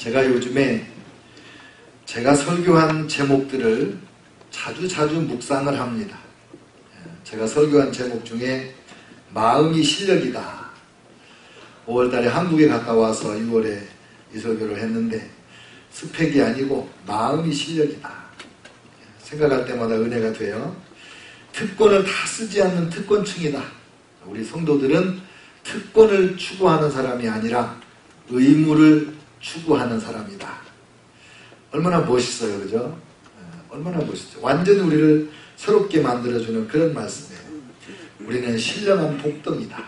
제가 요즘에 제가 설교한 제목들을 자주 묵상을 합니다. 제가 설교한 제목 중에 마음이 실력이다. 5월달에 한국에 갔다 와서 6월에 이 설교를 했는데 스펙이 아니고 마음이 실력이다. 생각할 때마다 은혜가 돼요. 특권을 다 쓰지 않는 특권층이다. 우리 성도들은 특권을 추구하는 사람이 아니라 의무를 추구하는 사람이다. 얼마나 멋있어요, 그죠? 얼마나 멋있죠. 완전히 우리를 새롭게 만들어주는 그런 말씀이에요. 우리는 신령한 복덩이다.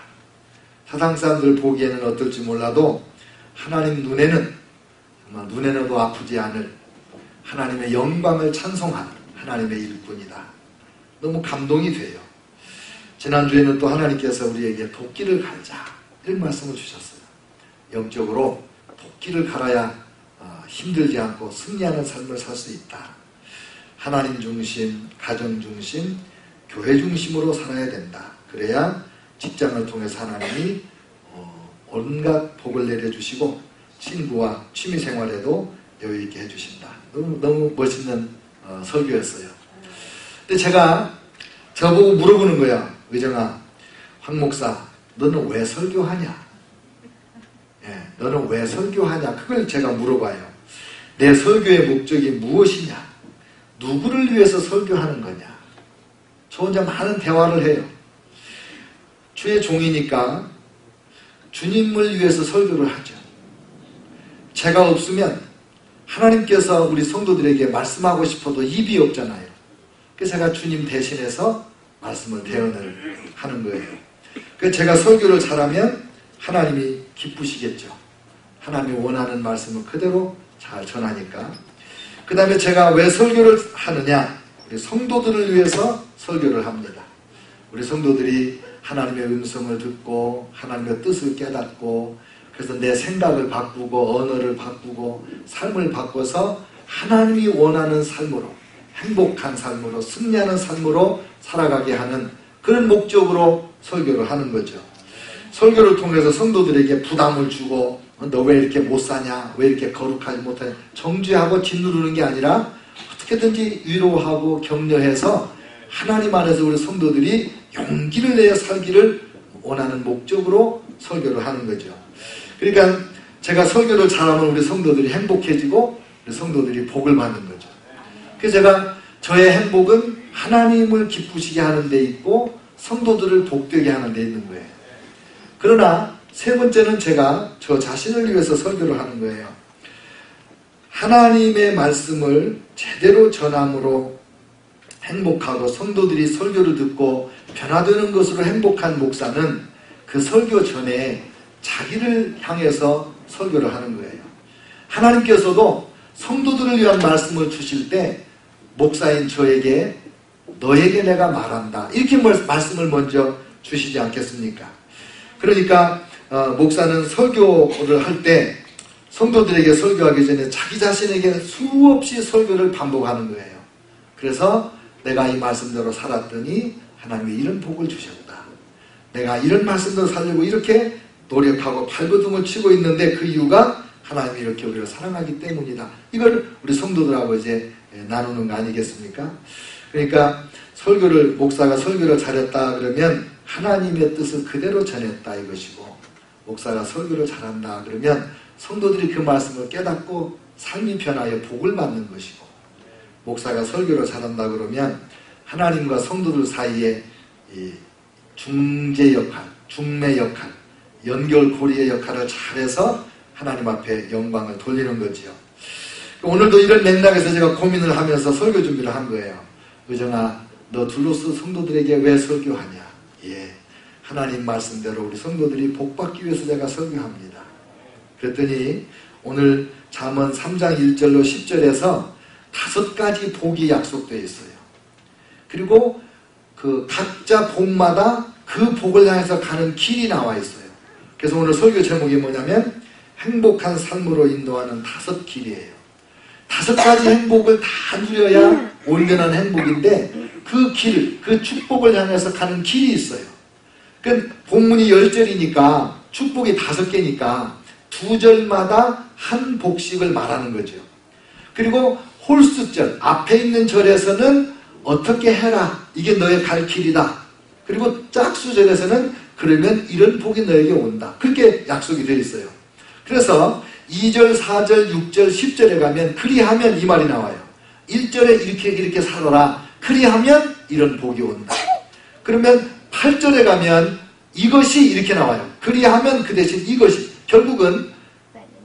세상 사람들 보기에는 어떨지 몰라도 하나님 눈에는 정말 눈에는도 아프지 않을 하나님의 영광을 찬송하는 하나님의 일꾼이다. 너무 감동이 돼요. 지난주에는 또 하나님께서 우리에게 도끼를 갈자 이런 말씀을 주셨어요. 영적으로 도끼를 갈아야 힘들지 않고 승리하는 삶을 살 수 있다. 하나님 중심, 가정 중심, 교회 중심으로 살아야 된다. 그래야 직장을 통해서 하나님이 온갖 복을 내려주시고 친구와 취미생활에도 여유있게 해주신다. 너무 멋있는 설교였어요. 근데 제가 저보고 물어보는 거야. 의정아, 황 목사, 너는 왜 설교하냐? 너는 왜 설교하냐? 그걸 제가 물어봐요. 내 설교의 목적이 무엇이냐? 누구를 위해서 설교하는 거냐? 저 혼자 많은 대화를 해요. 주의 종이니까 주님을 위해서 설교를 하죠. 제가 없으면 하나님께서 우리 성도들에게 말씀하고 싶어도 입이 없잖아요. 그래서 제가 주님 대신해서 말씀을 대언을 하는 거예요. 그래서 제가 설교를 잘하면 하나님이 기쁘시겠죠. 하나님이 원하는 말씀을 그대로 잘 전하니까. 그 다음에 제가 왜 설교를 하느냐? 우리 성도들을 위해서 설교를 합니다. 우리 성도들이 하나님의 음성을 듣고 하나님의 뜻을 깨닫고 그래서 내 생각을 바꾸고 언어를 바꾸고 삶을 바꿔서 하나님이 원하는 삶으로 행복한 삶으로 승리하는 삶으로 살아가게 하는 그런 목적으로 설교를 하는 거죠. 설교를 통해서 성도들에게 부담을 주고 너 왜 이렇게 못 사냐? 왜 이렇게 거룩하지 못하냐? 정죄하고 짓누르는 게 아니라 어떻게든지 위로하고 격려해서 하나님 안에서 우리 성도들이 용기를 내어 살기를 원하는 목적으로 설교를 하는 거죠. 그러니까 제가 설교를 잘하면 우리 성도들이 행복해지고 우리 성도들이 복을 받는 거죠. 그래서 제가 저의 행복은 하나님을 기쁘시게 하는 데 있고 성도들을 복되게 하는 데 있는 거예요. 그러나 세 번째는 제가 저 자신을 위해서 설교를 하는 거예요. 하나님의 말씀을 제대로 전함으로 행복하고 성도들이 설교를 듣고 변화되는 것으로 행복한 목사는 그 설교 전에 자기를 향해서 설교를 하는 거예요. 하나님께서도 성도들을 위한 말씀을 주실 때 목사인 저에게 너에게 내가 말한다. 이렇게 말씀을 먼저 주시지 않겠습니까? 그러니까 목사는 설교를 할 때 성도들에게 설교하기 전에 자기 자신에게 수없이 설교를 반복하는 거예요. 그래서 내가 이 말씀대로 살았더니 하나님이 이런 복을 주셨다. 내가 이런 말씀대로 살려고 이렇게 노력하고 발버둥을 치고 있는데 그 이유가 하나님이 이렇게 우리를 사랑하기 때문이다. 이걸 우리 성도들하고 이제 나누는 거 아니겠습니까? 그러니까 목사가 설교를 잘했다 그러면 하나님의 뜻을 그대로 전했다 이것이고, 목사가 설교를 잘한다 그러면 성도들이 그 말씀을 깨닫고 삶이 변하여 복을 받는 것이고, 목사가 설교를 잘한다 그러면 하나님과 성도들 사이에 이 중재 역할, 중매 역할, 연결고리의 역할을 잘해서 하나님 앞에 영광을 돌리는 거지요. 오늘도 이런 맥락에서 제가 고민을 하면서 설교 준비를 한 거예요. 의정아, 너 둘로서 성도들에게 왜 설교하냐? 하나님 말씀대로 우리 성도들이 복받기 위해서 제가 설교합니다. 그랬더니 오늘 잠언 3장 1절로 10절에서 5가지 복이 약속되어 있어요. 그리고 그 각자 복마다 그 복을 향해서 가는 길이 나와 있어요. 그래서 오늘 설교 제목이 뭐냐면 행복한 삶으로 인도하는 5길이에요. 5가지 행복을 다 누려야 온전한 행복인데 그 길, 그 축복을 향해서 가는 길이 있어요. 그 본문이 10절이니까 축복이 5개니까 두 절마다 한 복식을 말하는 거죠. 그리고 홀수절, 앞에 있는 절에서는 어떻게 해라, 이게 너의 갈 길이다. 그리고 짝수절에서는 그러면 이런 복이 너에게 온다. 그렇게 약속이 되어 있어요. 그래서 2절, 4절, 6절, 10절에 가면 그리하면 이 말이 나와요. 1절에 이렇게 살아라. 그리하면 이런 복이 온다. 그러면 8절에 가면 이것이 이렇게 나와요. 그리하면 그 대신 이것이, 결국은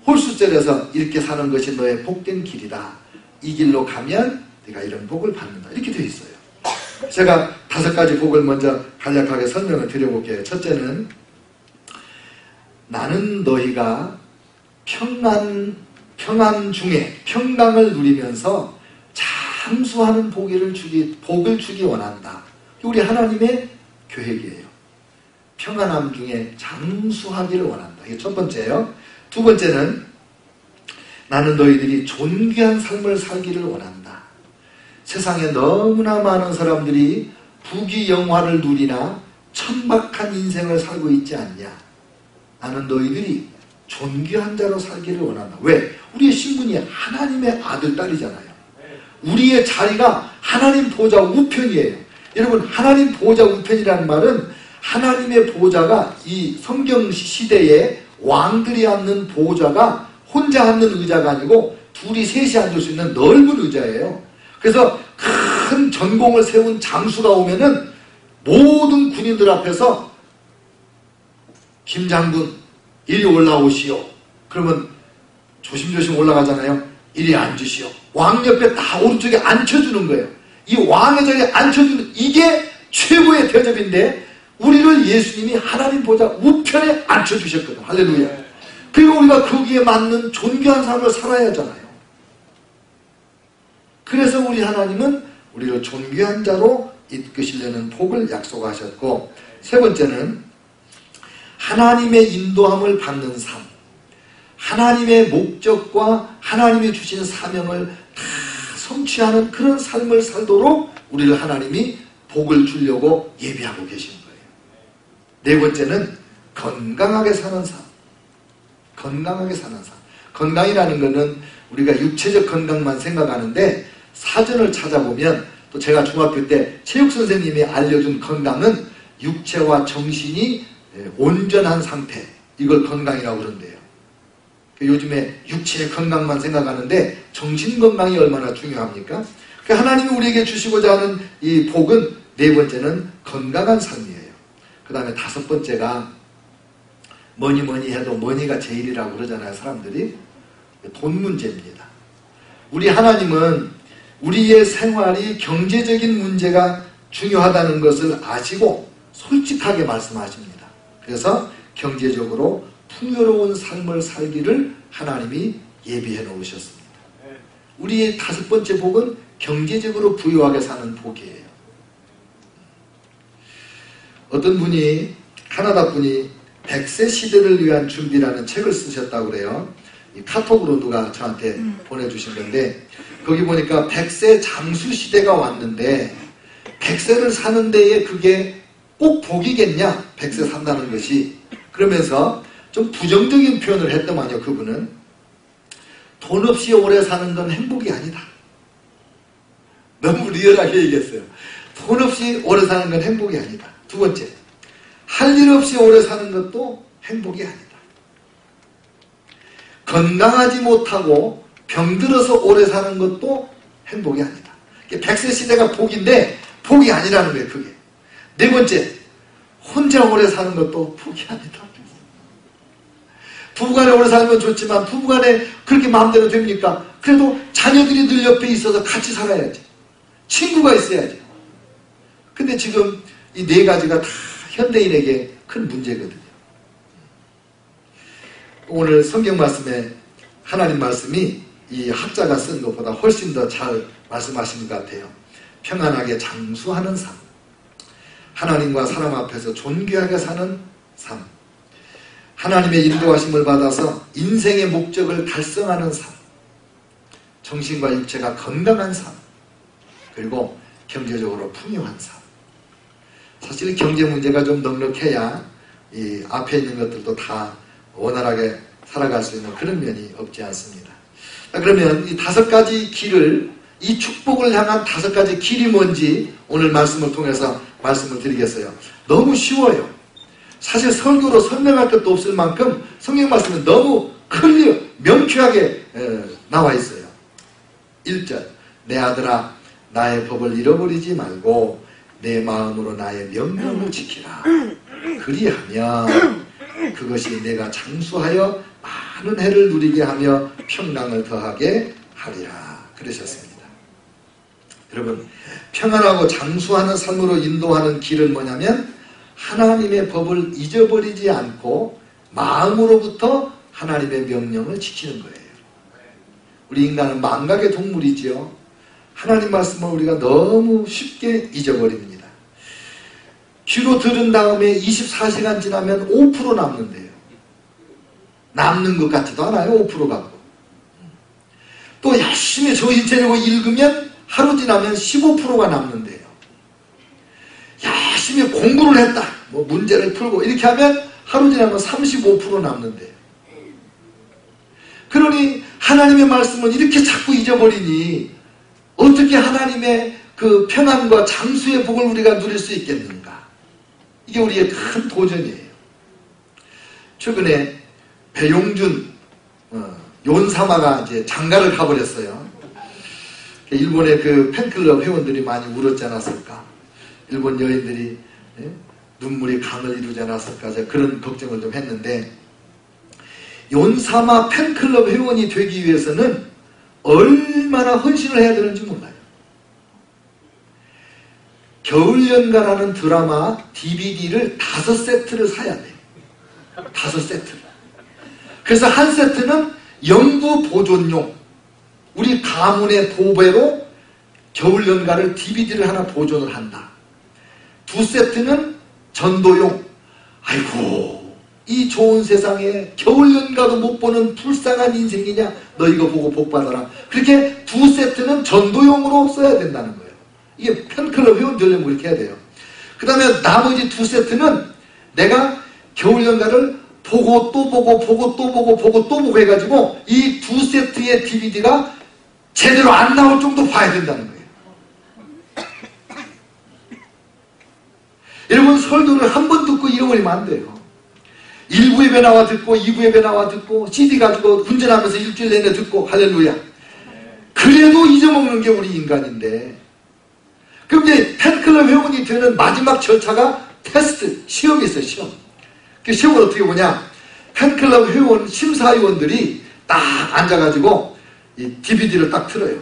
홀수절에서 이렇게 사는 것이 너의 복된 길이다. 이 길로 가면 네가 이런 복을 받는다. 이렇게 되어 있어요. 제가 5가지 복을 먼저 간략하게 설명을 드려볼게요. 첫째는 나는 너희가 평안 중에 평강을 누리면서 장수하는 복을 주기 원한다. 우리 하나님의 계획이에요. 평안함 중에 장수하기를 원한다. 이게 첫 번째예요. 두 번째는 나는 너희들이 존귀한 삶을 살기를 원한다. 세상에 너무나 많은 사람들이 부귀영화를 누리나 천박한 인생을 살고 있지 않냐. 나는 너희들이 존귀한 자로 살기를 원한다. 왜? 우리의 신분이 하나님의 아들, 딸이잖아요. 우리의 자리가 하나님 보좌 우편이에요. 여러분, 하나님 보좌 우편이라는 말은 하나님의 보좌가 이 성경 시대에 왕들이 앉는 보좌가 혼자 앉는 의자가 아니고 둘이 셋이 앉을 수 있는 넓은 의자예요. 그래서 큰 전공을 세운 장수가 오면은 모든 군인들 앞에서 김 장군 이리 올라오시오. 그러면 조심조심 올라가잖아요. 이리 앉으시오. 왕 옆에 다 오른쪽에 앉혀주는 거예요. 이 왕의 자리에 앉혀주는, 이게 최고의 대접인데 우리를 예수님이 하나님 보좌 우편에 앉혀주셨거든. 할렐루야. 그리고 우리가 거기에 맞는 존귀한 삶을 살아야 하잖아요. 그래서 우리 하나님은 우리를 존귀한 자로 이끄시려는 복을 약속하셨고, 세 번째는 하나님의 인도함을 받는 삶, 하나님의 목적과 하나님이 주신 사명을 다 성취하는 그런 삶을 살도록 우리를 하나님이 복을 주려고 예비하고 계신 거예요. 네 번째는 건강하게 사는 삶. 건강하게 사는 삶. 건강이라는 것은 우리가 육체적 건강만 생각하는데 사전을 찾아보면, 또 제가 중학교 때 체육선생님이 알려준 건강은 육체와 정신이 온전한 상태, 이걸 건강이라고 그런대요. 요즘에 육체의 건강만 생각하는데 정신 건강이 얼마나 중요합니까? 하나님이 우리에게 주시고자 하는 이 복은, 네 번째는 건강한 삶이에요. 그 다음에 다섯 번째가 뭐니 해도 머니가 제일이라고 그러잖아요, 사람들이. 돈 문제입니다. 우리 하나님은 우리의 생활이 경제적인 문제가 중요하다는 것을 아시고 솔직하게 말씀하십니다. 그래서 경제적으로 풍요로운 삶을 살기를 하나님이 예비해 놓으셨습니다. 우리의 다섯 번째 복은 경제적으로 부유하게 사는 복이에요. 어떤 분이, 카나다 분이 100세 시대를 위한 준비라는 책을 쓰셨다고 그래요. 이 카톡으로 누가 저한테 보내주신 건데, 거기 보니까 100세 장수 시대가 왔는데 100세를 사는 데에 그게 꼭 복이겠냐, 100세 산다는 것이. 그러면서 좀 부정적인 표현을 했더만요. 그분은 돈 없이 오래 사는 건 행복이 아니다. 너무 리얼하게 얘기했어요. 돈 없이 오래 사는 건 행복이 아니다. 두 번째, 할 일 없이 오래 사는 것도 행복이 아니다. 건강하지 못하고 병들어서 오래 사는 것도 행복이 아니다. 100세 시대가 복인데 복이 아니라는 거예요, 그게. 네 번째, 혼자 오래 사는 것도 복이 아니다. 부부간에 오래 살면 좋지만 부부간에 그렇게 마음대로 됩니까? 그래도 자녀들이 늘 옆에 있어서 같이 살아야지. 친구가 있어야지. 근데 지금 이 네 가지가 다 현대인에게 큰 문제거든요. 오늘 성경 말씀에 하나님 말씀이 이 학자가 쓴 것보다 훨씬 더 잘 말씀하시는 것 같아요. 평안하게 장수하는 삶, 하나님과 사람 앞에서 존귀하게 사는 삶, 하나님의 인도하심을 받아서 인생의 목적을 달성하는 삶, 정신과 육체가 건강한 삶, 그리고 경제적으로 풍요한 삶. 사실 경제 문제가 좀 넉넉해야 이 앞에 있는 것들도 다 원활하게 살아갈 수 있는 그런 면이 없지 않습니다. 그러면 이 5가지 길을, 이 축복을 향한 5가지 길이 뭔지 오늘 말씀을 통해서 말씀을 드리겠어요. 너무 쉬워요. 사실 설교로 설명할 것도 없을 만큼 성경 말씀은 너무 클리어, 명쾌하게 나와 있어요. 1절, 내 아들아 나의 법을 잃어버리지 말고 내 마음으로 나의 명령을 지키라. 그리하면 그것이 내가 장수하여 많은 해를 누리게 하며 평강을 더하게 하리라. 그러셨습니다. 여러분, 평안하고 장수하는 삶으로 인도하는 길은 뭐냐면 하나님의 법을 잊어버리지 않고 마음으로부터 하나님의 명령을 지키는 거예요. 우리 인간은 망각의 동물이지요. 하나님 말씀을 우리가 너무 쉽게 잊어버립니다. 귀로 들은 다음에 24시간 지나면 5% 남는데요. 남는 것 같지도 않아요. 5% 갖고. 또 열심히 정신 차리고 읽으면 하루 지나면 15%가 남는데요. 열심히 공부를 했다, 뭐 문제를 풀고 이렇게 하면 하루 지나면 35% 남는데요. 그러니 하나님의 말씀을 이렇게 자꾸 잊어버리니 어떻게 하나님의 그 평안과 장수의 복을 우리가 누릴 수 있겠는가? 이게 우리의 큰 도전이에요. 최근에 배용준 요원사마가 이제 장가를 가버렸어요. 일본의 그 팬클럽 회원들이 많이 울었지 않았을까? 일본 여인들이 눈물이 강을 이루지 않았을까? 제가 그런 걱정을 좀 했는데, 요원사마 팬클럽 회원이 되기 위해서는 얼마나 헌신을 해야 되는지 몰라요. 겨울연가라는 드라마 DVD를 5세트를 사야 돼요. 5세트를. 그래서 한 세트는 영구 보존용, 우리 가문의 보배로 겨울연가를 DVD를 하나 보존을 한다. 2세트는 전도용. 아이고, 이 좋은 세상에 겨울연가도 못 보는 불쌍한 인생이냐, 너 이거 보고 복받아라. 그렇게 2세트는 전도용으로 써야 된다는 거예요. 이게 팬클럽 회원 되려면 그렇게 해야 돼요. 그 다음에 나머지 2세트는 내가 겨울연가를 보고 또 보고 보고 또 보고 보고 또 보고 해가지고 이 2세트의 DVD가 제대로 안 나올 정도 봐야 된다는 거예요. 여러분, 설교를 한 번 듣고 잃어버리면 안 돼요. 1부 예배 나와 듣고 2부 예배 나와 듣고 CD 가지고 운전하면서 일주일 내내 듣고 할렐루야. 그래도 잊어먹는 게 우리 인간인데, 그럼 이제 팬클럽 회원이 되는 마지막 절차가 테스트, 시험이 있어요. 시험. 그 시험을 어떻게 보냐, 팬클럽 회원 심사위원들이 딱 앉아가지고 이 DVD를 딱 틀어요.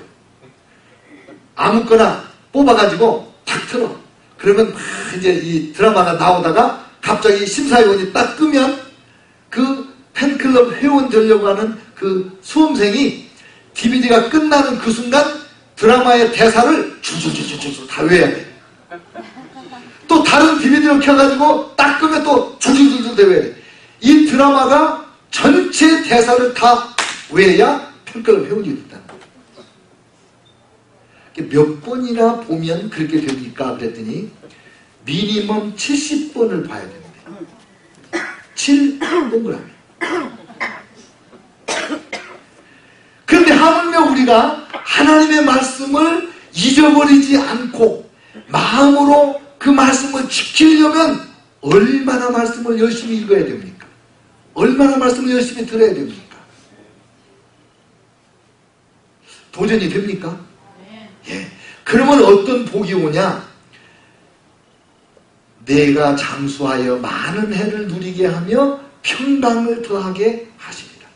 아무거나 뽑아가지고 딱 틀어. 그러면 막 이제 이 드라마가 나오다가 갑자기 심사위원이 딱 끄면 그 팬클럽 회원 되려고 하는 그 수험생이 DVD가 끝나는 그 순간 드라마의 대사를 줄줄줄줄줄 다 외워야 돼. 또 다른 DVD를 켜가지고 딱 끄면 또 줄줄줄줄 외워야 돼. 이 드라마가 전체 대사를 다 외워야 팬클럽 회원이 됐다는 거예요. 몇 번이나 보면 그렇게 됩니까? 그랬더니 미니멈 70번을 봐야 됩니다. 7 동그라미. 그런데 하물며 우리가 하나님의 말씀을 잊어버리지 않고 마음으로 그 말씀을 지키려면 얼마나 말씀을 열심히 읽어야 됩니까? 얼마나 말씀을 열심히 들어야 됩니까? 도전이 됩니까? 예. 그러면 어떤 복이 오냐? 내가 장수하여 많은 해를 누리게 하며 평강을 더하게 하십니다.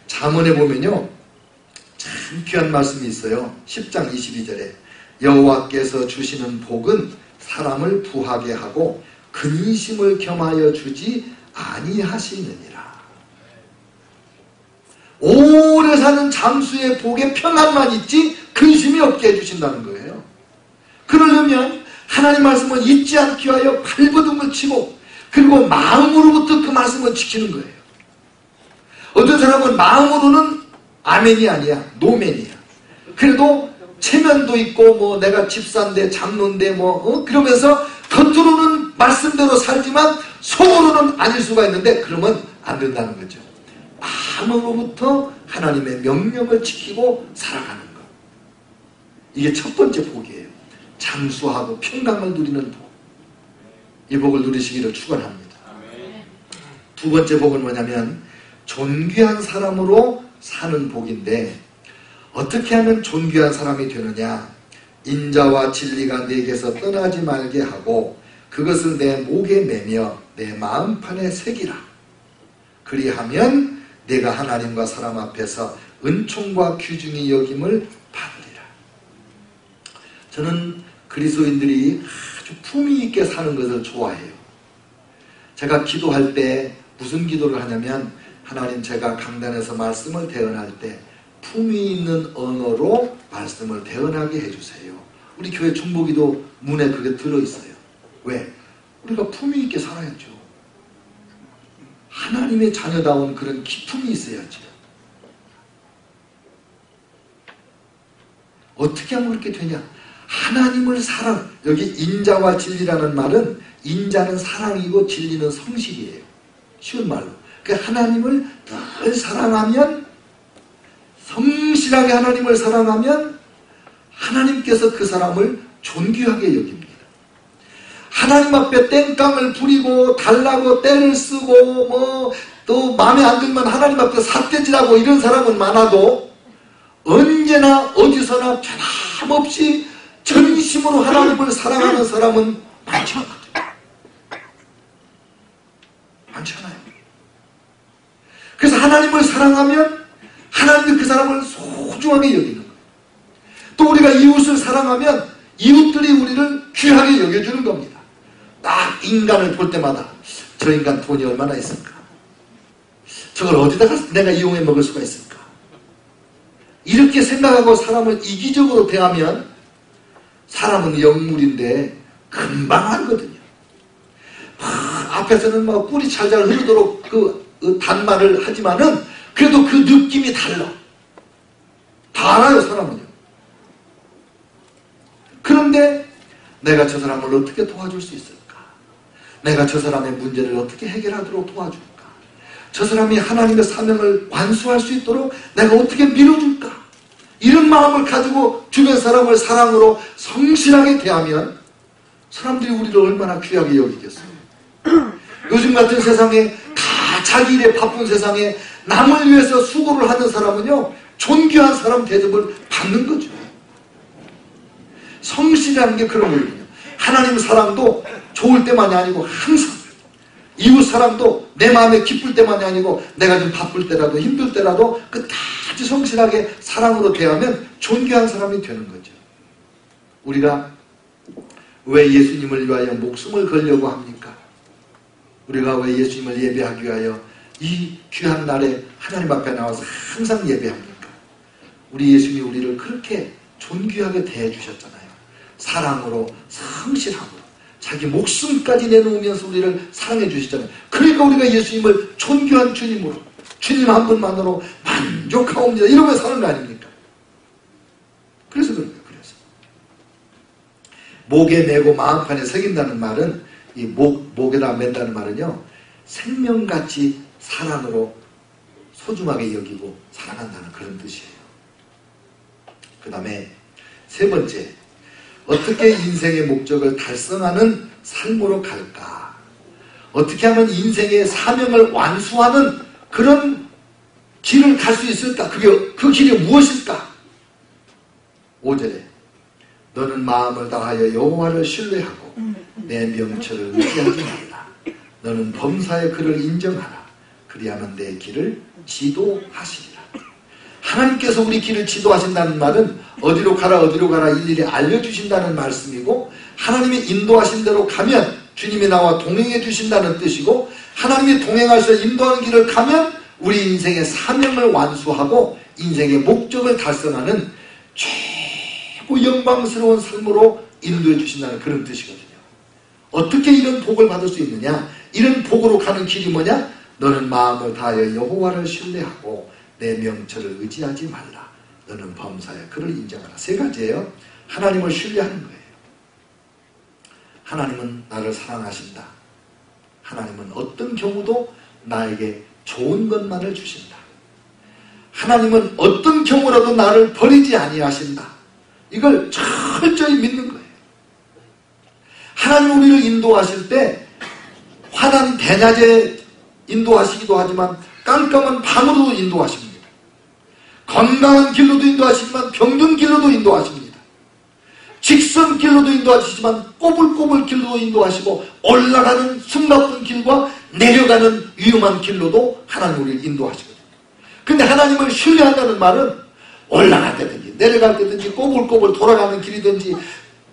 잠언에 보면요, 참 귀한 말씀이 있어요. 10장 22절에 여호와께서 주시는 복은 사람을 부하게 하고 근심을 겸하여 주지 아니하시느니라. 오래 사는 장수의 복에 평안만 있지 근심이 없게 해주신다는 거예요. 그러려면 하나님 말씀을 잊지 않기 위하여 발버둥을 치고, 그리고 마음으로부터 그 말씀을 지키는 거예요. 어떤 사람은 마음으로는 아멘이 아니야, 노멘이야. 그래도 체면도 있고 뭐 내가 집사인데 장로인데 그러면서 겉으로는 말씀대로 살지만 속으로는 아닐 수가 있는데, 그러면 안 된다는 거죠. 마음으로부터 하나님의 명령을 지키고 살아가는 것. 이게 첫 번째 복이에요. 장수하고 평강을 누리는 복. 이 복을 누리시기를 축원합니다. 두 번째 복은 뭐냐면 존귀한 사람으로 사는 복인데, 어떻게 하면 존귀한 사람이 되느냐? 인자와 진리가 내게서 떠나지 말게 하고 그것을 내 목에 매며 내 마음판에 새기라. 그리하면 내가 하나님과 사람 앞에서 은총과 귀중히 여김을 받으리라. 저는 그리스도인들이 아주 품위 있게 사는 것을 좋아해요. 제가 기도할 때 무슨 기도를 하냐면, 하나님, 제가 강단에서 말씀을 대언할 때 품위 있는 언어로 말씀을 대언하게 해주세요. 우리 교회 중보기도 문에 그게 들어있어요. 왜? 우리가 품위 있게 살아야죠. 하나님의 자녀다운 그런 기품이 있어야죠. 어떻게 하면 그렇게 되냐? 하나님을 사랑, 여기 인자와 진리라는 말은, 인자는 사랑이고 진리는 성실이에요. 쉬운 말로. 그러니까 하나님을 늘 사랑하면, 성실하게 하나님을 사랑하면 하나님께서 그 사람을 존귀하게 여깁니다. 하나님 앞에 땡깡을 부리고 달라고 떼를 쓰고 또 마음에 안 들면 하나님 앞에 삿대질하고 이런 사람은 많아도, 언제나 어디서나 변함없이 전심으로 하나님을 사랑하는 사람은 많지 않거든요. 많지 않아요. 그래서 하나님을 사랑하면 하나님이 그 사람을 소중하게 여기는 거예요. 또 우리가 이웃을 사랑하면 이웃들이 우리를 귀하게 여겨주는 겁니다. 딱 인간을 볼 때마다 저 인간 돈이 얼마나 있을까? 저걸 어디다가 내가 이용해 먹을 수가 있을까? 이렇게 생각하고 사람을 이기적으로 대하면 사람은 영물인데 금방 알거든요. 앞에서는 꿀이 잘잘 흐르도록 그 단말을 하지만은 그래도 그 느낌이 달라. 다 알아요, 사람은요. 그런데 내가 저 사람을 어떻게 도와줄 수 있을까? 내가 저 사람의 문제를 어떻게 해결하도록 도와줄까? 저 사람이 하나님의 사명을 완수할 수 있도록 내가 어떻게 밀어줄까? 이런 마음을 가지고 주변 사람을 사랑으로 성실하게 대하면 사람들이 우리를 얼마나 귀하게 여기겠어요. 요즘 같은 세상에, 다 자기 일에 바쁜 세상에 남을 위해서 수고를 하는 사람은요, 존귀한 사람 대접을 받는 거죠. 성실이라는 게 그런 거거든요. 하나님 사랑도 좋을 때만이 아니고 항상, 이웃 사랑도 내 마음에 기쁠 때만이 아니고 내가 좀 바쁠 때라도 힘들 때라도 끝까지 성실하게 사랑으로 대하면 존귀한 사람이 되는 거죠. 우리가 왜 예수님을 위하여 목숨을 걸려고 합니까? 우리가 왜 예수님을 예배하기 위하여 이 귀한 날에 하나님 앞에 나와서 항상 예배합니까? 우리 예수님이 우리를 그렇게 존귀하게 대해주셨잖아요. 사랑으로, 성실함으로, 자기 목숨까지 내놓으면서 우리를 사랑해 주시잖아요. 그러니까 우리가 예수님을 존귀한 주님으로, 주님 한 분만으로 만족하옵니다, 이러면 사는 거 아닙니까? 그래서 그런 거예요. 그래서 목에 매고 마음판에 새긴다는 말은, 이 목에다 맨다는 말은요, 생명같이 사랑으로 소중하게 여기고 사랑한다는 그런 뜻이에요. 그 다음에 세 번째, 어떻게 인생의 목적을 달성하는 삶으로 갈까? 어떻게 하면 인생의 사명을 완수하는 그런 길을 갈 수 있을까? 그 길이 무엇일까? 5절에 너는 마음을 다하여 여호와를 신뢰하고 내 명철을 의지하지 말라. 너는 범사의 그를 인정하라. 그리하면 내 길을 지도하시리라. 하나님께서 우리 길을 지도하신다는 말은 어디로 가라 일일이 알려주신다는 말씀이고, 하나님이 인도하신 대로 가면 주님이 나와 동행해 주신다는 뜻이고, 하나님이 동행하셔서 인도하는 길을 가면 우리 인생의 사명을 완수하고 인생의 목적을 달성하는 최고 영광스러운 삶으로 인도해 주신다는 그런 뜻이거든요. 어떻게 이런 복을 받을 수 있느냐? 이런 복으로 가는 길이 뭐냐? 너는 마음을 다하여 여호와를 신뢰하고 내 명철을 의지하지 말라. 너는 범사에 그를 인정하라. 세 가지예요. 하나님을 신뢰하는 거예요. 하나님은 나를 사랑하신다. 하나님은 어떤 경우도 나에게 좋은 것만을 주신다. 하나님은 어떤 경우라도 나를 버리지 아니하신다. 이걸 철저히 믿는 거예요. 하나님 우리를 인도하실 때 환한 대낮에 인도하시기도 하지만 깜깜한 밤으로도 인도하십니다. 건강한 길로도 인도하시지만 병든 길로도 인도하십니다. 직선 길로도 인도하시지만 꼬불꼬불 길로도 인도하시고 올라가는 숨가쁜 길과 내려가는 위험한 길로도 하나님 우리를 인도하시거든요. 근데 하나님을 신뢰한다는 말은 올라갈 때든지 내려갈 때든지 꼬불꼬불 돌아가는 길이든지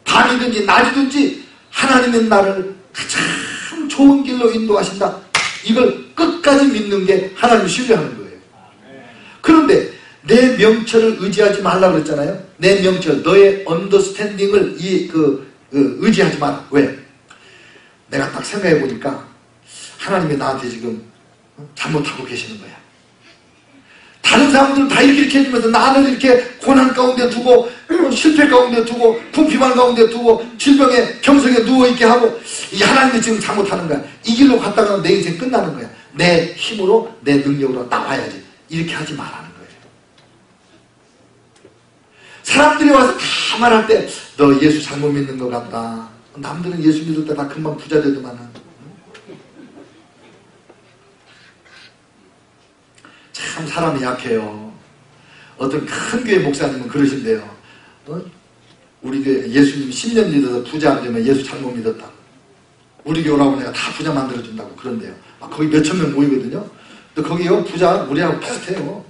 밤이든지 낮이든지 하나님은 나를 가장 좋은 길로 인도하신다. 이걸 끝까지 믿는 게 하나님을 신뢰하는 거예요. 그런데 내 명철을 의지하지 말라 그랬잖아요. 내 명철, 너의 언더스탠딩을 의지하지 마라. 왜? 내가 딱 생각해 보니까 하나님이 나한테 지금 잘못하고 계시는 거야. 다른 사람들은 다 이렇게 해주면서 나를 이렇게 고난 가운데 두고 실패 가운데 두고 궁핍한 가운데 두고 질병에 병석에 누워있게 하고 이 하나님이 지금 잘못하는 거야. 이 길로 갔다가는 내 인생 끝나는 거야. 내 힘으로 내 능력으로 나와야지. 이렇게 하지 말라는 거예요. 사람들이 와서 다 말할 때 너 예수 잘못 믿는 것 같다. 남들은 예수 믿을 때 다 금방 부자 되더만은. 참 사람이 약해요. 어떤 큰 교회 목사님은 그러신대요. 우리 교회 예수님 10년 믿어서 부자 안 되면 예수 잘못 믿었다. 우리 교회라고 내가 다 부자 만들어준다고 그런데요. 거기 몇천 명 모이거든요. 근데 거기요 부자 우리하고 비슷해요.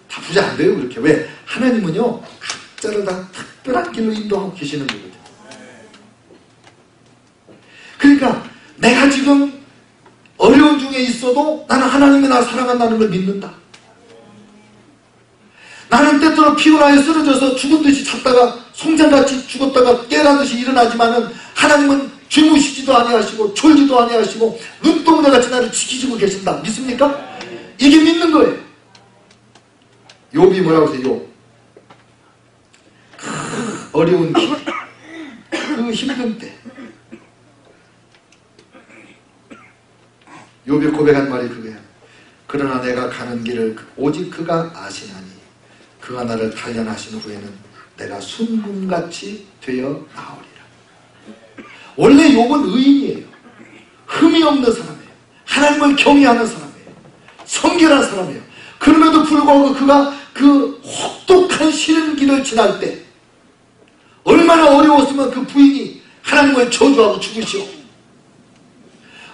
다 부자 안 돼요 그렇게. 왜? 하나님은요 각자를 다 특별한 길로 인도하고 계시는 거거든요. 그러니까 내가 지금 어려운 중에 있어도 나는 하나님이 나를 사랑한다는 걸 믿는다. 나는 때때로 피곤하게 쓰러져서 죽은 듯이 잤다가 송장같이 죽었다가 깨란 듯이 일어나지만은 하나님은 주무시지도 아니하시고 졸지도 아니하시고 눈동자같이 나를 지키시고 계신다. 믿습니까? 이게 믿는 거예요. 욥이 뭐라고 하세요? 욥. 어려운 길, 그 힘든 때 욥이 고백한 말이 그거예요. 그러나 내가 가는 길을 오직 그가 아시나니 그가 나를 단련하신 후에는 내가 순금같이 되어 나오리라. 원래 욥은 의인이에요. 흠이 없는 사람이에요. 하나님을 경외하는 사람이에요. 성결한 사람이에요. 그럼에도 불구하고 그가 그 혹독한 싫은 길을 지날 때 얼마나 어려웠으면 그 부인이 하나님을 저주하고 죽으시오.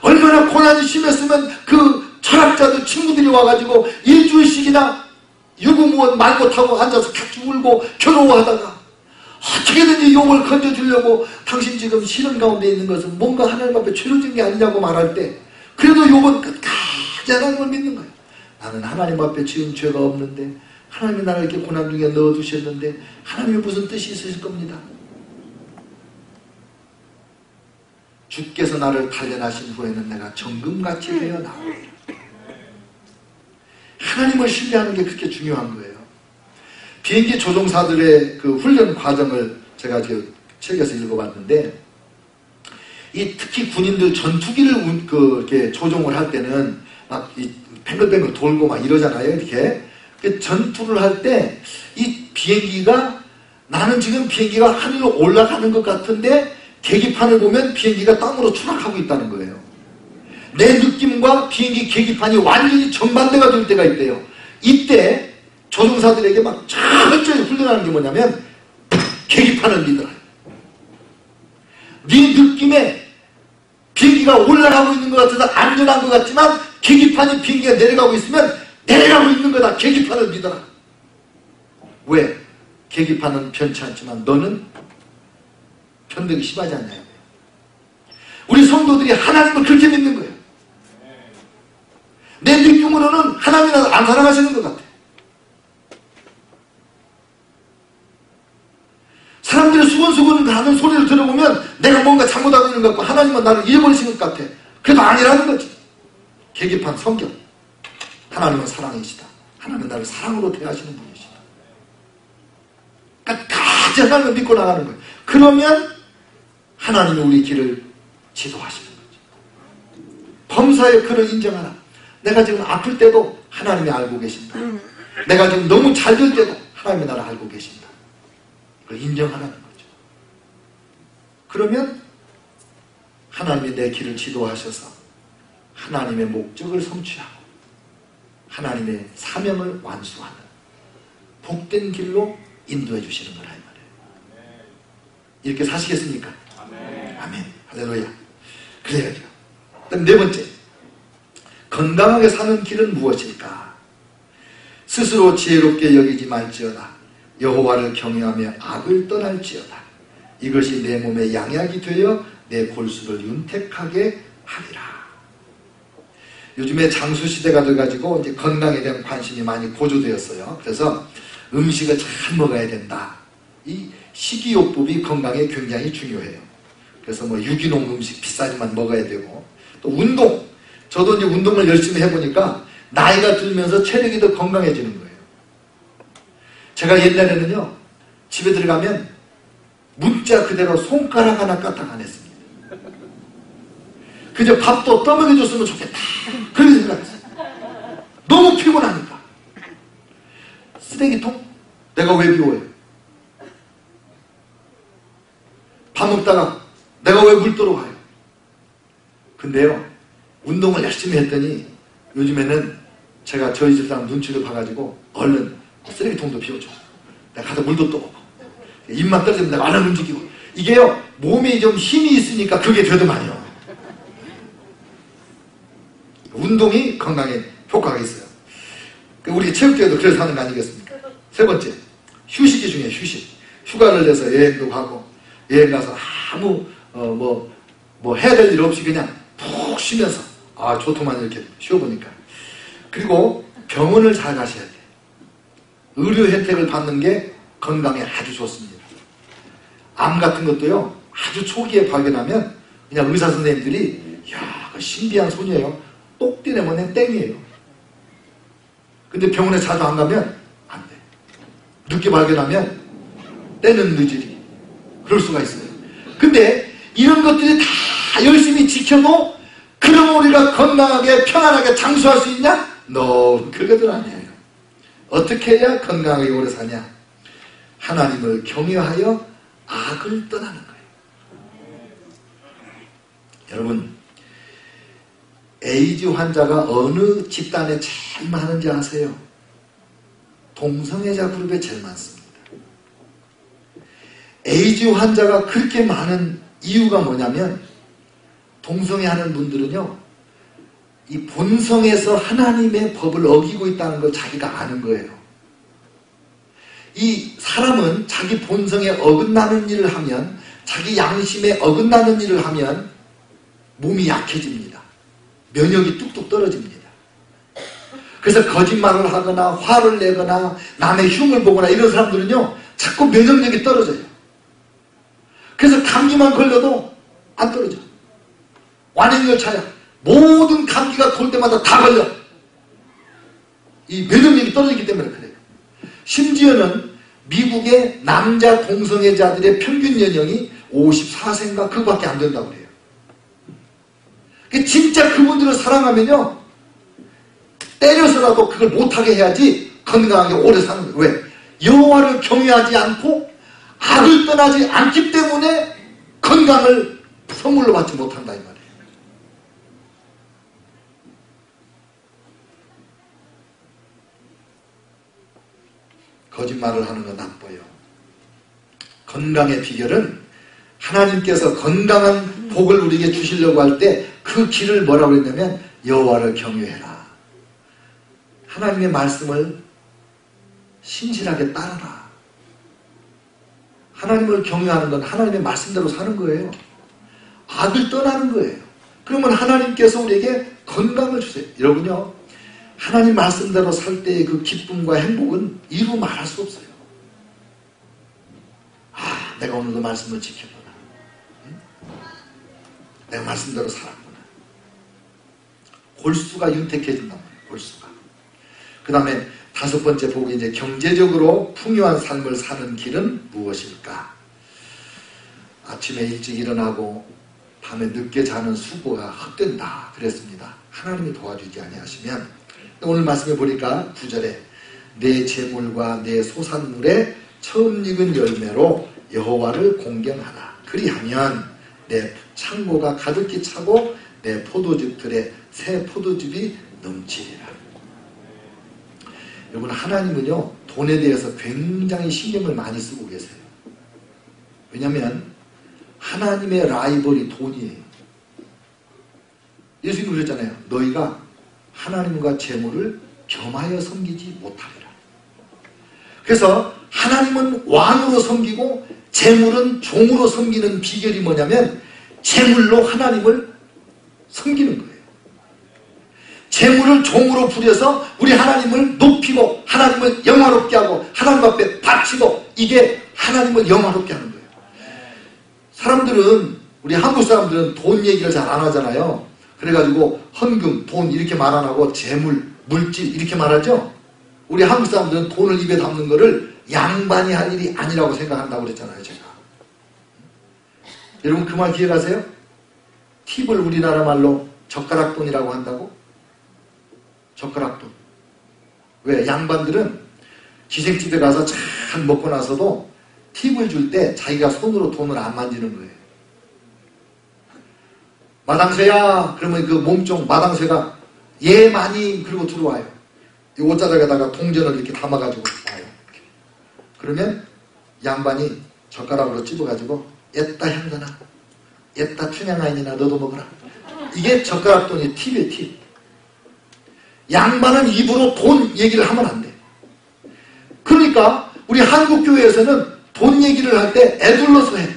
얼마나 고난이 심했으면 그 철학자들 친구들이 와가지고 일주일씩이나 유구무원 말 못하고 앉아서 같이 울고 괴로워하다가 어떻게든지 욥을 건져주려고 당신 지금 시련 가운데 있는 것은 뭔가 하나님 앞에 죄를 진 게 아니냐고 말할 때 그래도 욥은 끝까지 하나님을 믿는 거예요. 나는 하나님 앞에 지은 죄가 없는데 하나님이 나를 이렇게 고난 중에 넣어두셨는데 하나님이 무슨 뜻이 있으실 겁니다. 주께서 나를 단련하신 후에는 내가 정금같이 되어 나오리라. 하나님을 신뢰하는 게 그렇게 중요한 거예요. 비행기 조종사들의 그 훈련 과정을 제가 책에서 읽어봤는데, 특히 군인들 전투기를 이렇게 조종을 할 때는 막 뱅글뱅글 돌고 막 이러잖아요. 이렇게 전투를 할 때 이 비행기가 나는 지금 비행기가 하늘로 올라가는 것 같은데 계기판을 보면 비행기가 땅으로 추락하고 있다는 거예요. 내 느낌과 비행기 계기판이 완전히 정반대가 될 때가 있대요. 이때 조종사들에게 막 철저히 훈련하는 게 뭐냐면 계기판을 믿어라. 네 느낌에 비행기가 올라가고 있는 것 같아서 안전한 것 같지만 계기판이 비행기가 내려가고 있으면 내려가고 있는 거다. 계기판을 믿어라. 왜? 계기판은 변치 않지만 너는 편들기 심하지 않나요? 우리 성도들이 하나님을 그렇게 믿는 거예요. 내 느낌으로는 하나님이 나를 안 사랑하시는 것 같아. 사람들이 수근수근 하는 소리를 들어보면 내가 뭔가 잘못하고 있는 것 같고 하나님은 나를 잃어버리신 것 같아. 그래도 아니라는 거지. 계기판 성경. 하나님은 사랑이시다. 하나님은 나를 사랑으로 대하시는 분이시다. 끝까지 하나님을 믿고 나가는 거예요. 그러면 하나님이 우리 길을 지도하시는 거죠. 범사의 그를 인정하라. 내가 지금 아플 때도 하나님이 알고 계신다. 내가 지금 너무 잘 될 때도 하나님이 나를 알고 계신다. 그걸 인정하라는 거죠. 그러면 하나님이 내 길을 지도하셔서 하나님의 목적을 성취하고 하나님의 사명을 완수하는 복된 길로 인도해 주시는 거라 이 말이에요. 이렇게 사시겠습니까? 아멘. 할렐루야. 그래야죠. 그다음 네 번째, 건강하게 사는 길은 무엇일까? 스스로 지혜롭게 여기지 말지어다. 여호와를 경외하며 악을 떠날지어다. 이것이 내 몸에 양약이 되어 내 골수를 윤택하게 하리라. 요즘에 장수시대가 돼가지고 이제 건강에 대한 관심이 많이 고조되었어요. 그래서 음식을 잘 먹어야 된다. 이 식이요법이 건강에 굉장히 중요해요. 그래서 뭐 유기농 음식 비싸지만 먹어야 되고, 또 운동. 저도 이제 운동을 열심히 해보니까 나이가 들면서 체력이 더 건강해지는 거예요. 제가 옛날에는요, 집에 들어가면 문자 그대로 손가락 하나 까딱 안 했습니다. 그저 밥도 떠먹여줬으면 좋겠다. 그런 생각했어요. 너무 피곤하니까. 쓰레기통? 내가 왜 비워요? 밥 먹다가 내가 왜 물 떠러 가요? 근데요, 운동을 열심히 했더니 요즘에는 제가 저희 집사람 눈치를 봐가지고 얼른 쓰레기통도 비워줘. 내가 가서 물도 떠먹고. 입만 떨어지면 내가 얼른 움직이고. 이게요, 몸에 좀 힘이 있으니까 그게 되더만요. 운동이 건강에 효과가 있어요. 우리 체육대회도 그래서 하는 거 아니겠습니까? 세 번째, 휴식이 중요해요. 휴식. 휴가를 내서 여행도 가고, 여행 가서 아무 뭐 해야 될 일 없이 그냥 푹 쉬면서, 아 좋더만 이렇게 쉬어보니까. 그리고 병원을 잘 가셔야 돼요. 의료 혜택을 받는 게 건강에 아주 좋습니다. 암 같은 것도요, 아주 초기에 발견하면 그냥 의사 선생님들이 야, 그 신비한 소녀예요. 똑띠 내면 땡이에요. 근데 병원에 자주 안 가면 안 돼. 늦게 발견하면 때는 늦으리. 그럴 수가 있어요. 근데 이런 것들이 다 열심히 지켜도 그럼 우리가 건강하게 편안하게 장수할 수 있냐? No, 그것은 아니에요. 어떻게 해야 건강하게 오래 사냐? 하나님을 경외하여 악을 떠나는 거예요. 여러분, 에이즈 환자가 어느 집단에 제일 많은지 아세요? 동성애자 그룹에 제일 많습니다. 에이즈 환자가 그렇게 많은 이유가 뭐냐면, 동성애하는 분들은요, 이 본성에서 하나님의 법을 어기고 있다는 걸 자기가 아는 거예요. 이 사람은 자기 본성에 어긋나는 일을 하면, 자기 양심에 어긋나는 일을 하면 몸이 약해집니다. 면역이 뚝뚝 떨어집니다. 그래서 거짓말을 하거나 화를 내거나 남의 흉을 보거나 이런 사람들은요, 자꾸 면역력이 떨어져요. 그래서 감기만 걸려도 안 떨어져. 완행열차야. 모든 감기가 돌 때마다 다 걸려. 이 면역력이 떨어지기 때문에 그래요. 심지어는 미국의 남자 동성애자들의 평균 연령이 54세인가 그거밖에 안 된다고 그래요. 진짜 그분들을 사랑하면요, 때려서라도 그걸 못하게 해야지 건강하게 오래 사는 거예요. 왜? 여호와를 경외하지 않고 악을 떠나지 않기 때문에 건강을 선물로 받지 못한다 이 말이에요. 거짓말을 하는 건 나빠요. 건강의 비결은 하나님께서 건강한 복을 우리에게 주시려고 할 때 그 길을 뭐라고 했냐면 여호와를 경외해라. 하나님의 말씀을 신실하게 따르라. 하나님을 경외하는 건 하나님의 말씀대로 사는 거예요. 악을 떠나는 거예요. 그러면 하나님께서 우리에게 건강을 주세요. 여러분요, 하나님 말씀대로 살 때의 그 기쁨과 행복은 이루 말할 수 없어요. 아, 내가 오늘도 말씀을 지켰구나. 응? 내가 말씀대로 살았구나. 골수가 윤택해진단 말이에요. 골수가. 그 다음에 다섯 번째 복이 이제 경제적으로 풍요한 삶을 사는 길은 무엇일까? 아침에 일찍 일어나고 밤에 늦게 자는 수고가 헛된다 그랬습니다. 하나님이 도와주지 아니하시면 오늘 말씀해 보니까 9절에 내 재물과 내 소산물의 처음 익은 열매로 여호와를 공경하라. 그리하면 내 창고가 가득히 차고 내 포도즙 틀에 새 포도즙이 넘치리라. 여러분, 하나님은요 돈에 대해서 굉장히 신경을 많이 쓰고 계세요. 왜냐하면 하나님의 라이벌이 돈이에요. 예수님이 그랬잖아요. 너희가 하나님과 재물을 겸하여 섬기지 못하리라. 그래서 하나님은 왕으로 섬기고 재물은 종으로 섬기는 비결이 뭐냐면 재물로 하나님을 섬기는 거예요. 재물을 종으로 부려서 우리 하나님을 높이고 하나님을 영화롭게 하고 하나님 앞에 바치고, 이게 하나님을 영화롭게 하는 거예요. 사람들은, 우리 한국 사람들은 돈 얘기를 잘 안 하잖아요. 그래가지고 헌금, 돈 이렇게 말 안 하고 재물, 물질 이렇게 말하죠. 우리 한국 사람들은 돈을 입에 담는 거를 양반이 할 일이 아니라고 생각한다고 그랬잖아요, 제가. 여러분 그 말 기억하세요? 팁을 우리나라 말로 젓가락돈이라고 한다고? 젓가락돈. 왜? 양반들은 기생집에 가서 잘 먹고 나서도 팁을 줄 때 자기가 손으로 돈을 안 만지는 거예요. 마당쇠야, 그러면 그 몸종 마당쇠가 예 많이 그러고 들어와요. 이 옷자락에다가 동전을 이렇게 담아가지고 와요. 그러면 양반이 젓가락으로 찝어가지고 옛다 향전아, 옛다 춘향아인이나 너도 먹어라. 이게 젓가락돈이 팁이에요, 팁. 양반은 입으로 돈 얘기를 하면 안 돼. 그러니까 우리 한국 교회에서는 돈 얘기를 할 때 애둘러서 해.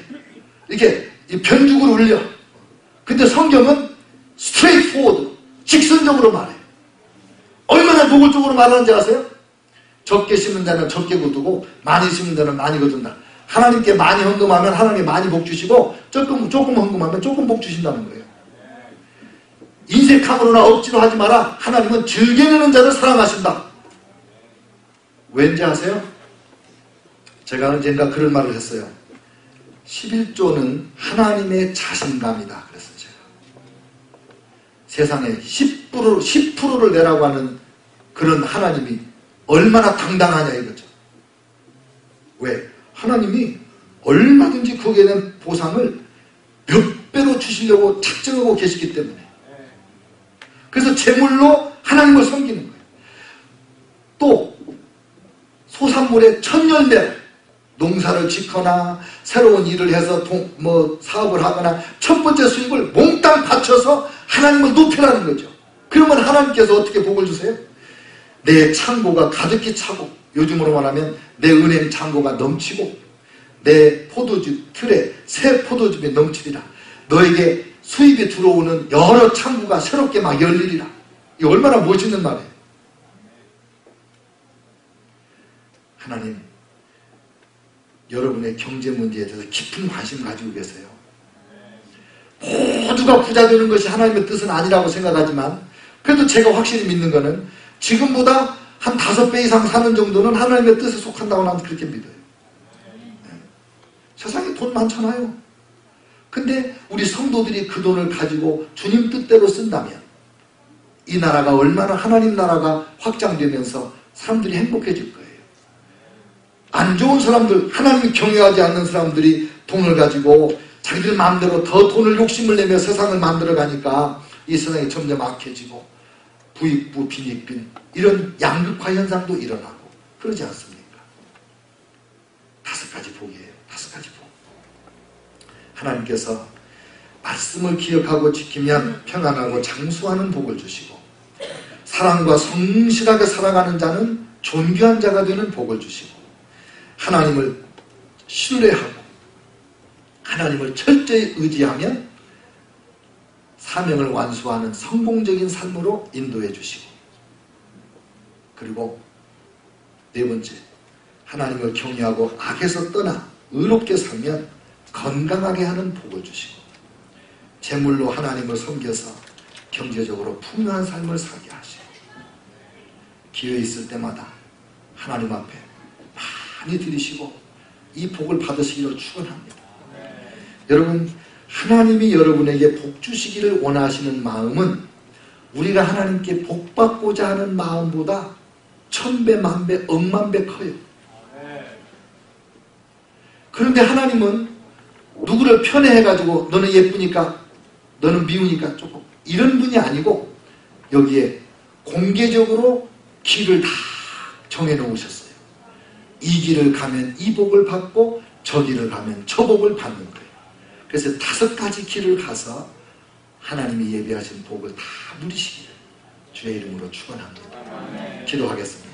이렇게 변죽을 울려. 근데 성경은 스트레이트 포워드, 직선적으로 말해. 얼마나 노골적으로 말하는지 아세요? 적게 심는 자는 적게 거두고 많이 심는 자는 많이 거둔다. 하나님께 많이 헌금하면 하나님이 많이 복 주시고 조금 헌금하면 조금 복 주신다는 거예요. 인색함으로나 억지로 하지 마라. 하나님은 즐겨내는 자를 사랑하신다. 왠지 아세요? 제가 언젠가 그런 말을 했어요. 11조는 하나님의 자신감이다. 그랬어요, 제가. 세상에 10%를 내라고 하는 그런 하나님이 얼마나 당당하냐 이거죠. 왜? 하나님이 얼마든지 거기에 대한 보상을 몇 배로 주시려고 작정하고 계시기 때문에. 그래서 재물로 하나님을 섬기는 거예요. 또 소산물의 천열매로 농사를 짓거나 새로운 일을 해서 사업을 하거나 첫 번째 수익을 몽땅 바쳐서 하나님을 높이라는 거죠. 그러면 하나님께서 어떻게 복을 주세요? 내 창고가 가득히 차고, 요즘으로 말하면 내 은행 창고가 넘치고, 내 포도즙 틀에 새 포도즙이 넘치리라. 너에게 수입이 들어오는 여러 창구가 새롭게 막 열리리라. 이 얼마나 멋있는 말이에요. 하나님, 여러분의 경제 문제에 대해서 깊은 관심 가지고 계세요. 모두가 부자 되는 것이 하나님의 뜻은 아니라고 생각하지만, 그래도 제가 확실히 믿는 거는 지금보다 한 5배 이상 사는 정도는 하나님의 뜻에 속한다고 나는 그렇게 믿어요. 세상에 돈 많잖아요. 근데 우리 성도들이 그 돈을 가지고 주님 뜻대로 쓴다면 이 나라가 얼마나 하나님 나라가 확장되면서 사람들이 행복해질 거예요. 안 좋은 사람들, 하나님을 경외하지 않는 사람들이 돈을 가지고 자기들 마음대로 더 돈을 욕심을 내며 세상을 만들어 가니까 이 세상이 점점 악해지고 부익부 빈익빈 이런 양극화 현상도 일어나고 그러지 않습니까? 5가지 복이에요. 5가지 복. 하나님께서 말씀을 기억하고 지키면 평안하고 장수하는 복을 주시고, 사랑과 성실하게 살아가는 자는 존귀한 자가 되는 복을 주시고, 하나님을 신뢰하고 하나님을 철저히 의지하면 사명을 완수하는 성공적인 삶으로 인도해 주시고, 그리고 4번째, 하나님을 경외하고 악에서 떠나 의롭게 살면 건강하게 하는 복을 주시고, 재물로 하나님을 섬겨서 경제적으로 풍요한 삶을 살게 하시고, 기회 있을 때마다 하나님 앞에 많이 드리시고 이 복을 받으시기를 축원합니다. 여러분, 하나님이 여러분에게 복 주시기를 원하시는 마음은 우리가 하나님께 복받고자 하는 마음보다 1000배, 만배, 억만배 커요. 그런데 하나님은 누구를 편애해가지고 너는 예쁘니까 너는 미우니까 조금 이런 분이 아니고 여기에 공개적으로 길을 다 정해놓으셨어요. 이 길을 가면 이 복을 받고 저 길을 가면 저 복을 받는 거예요. 그래서 5가지 길을 가서 하나님이 예비하신 복을 다 누리시기를 주의 이름으로 축원합니다. 기도하겠습니다.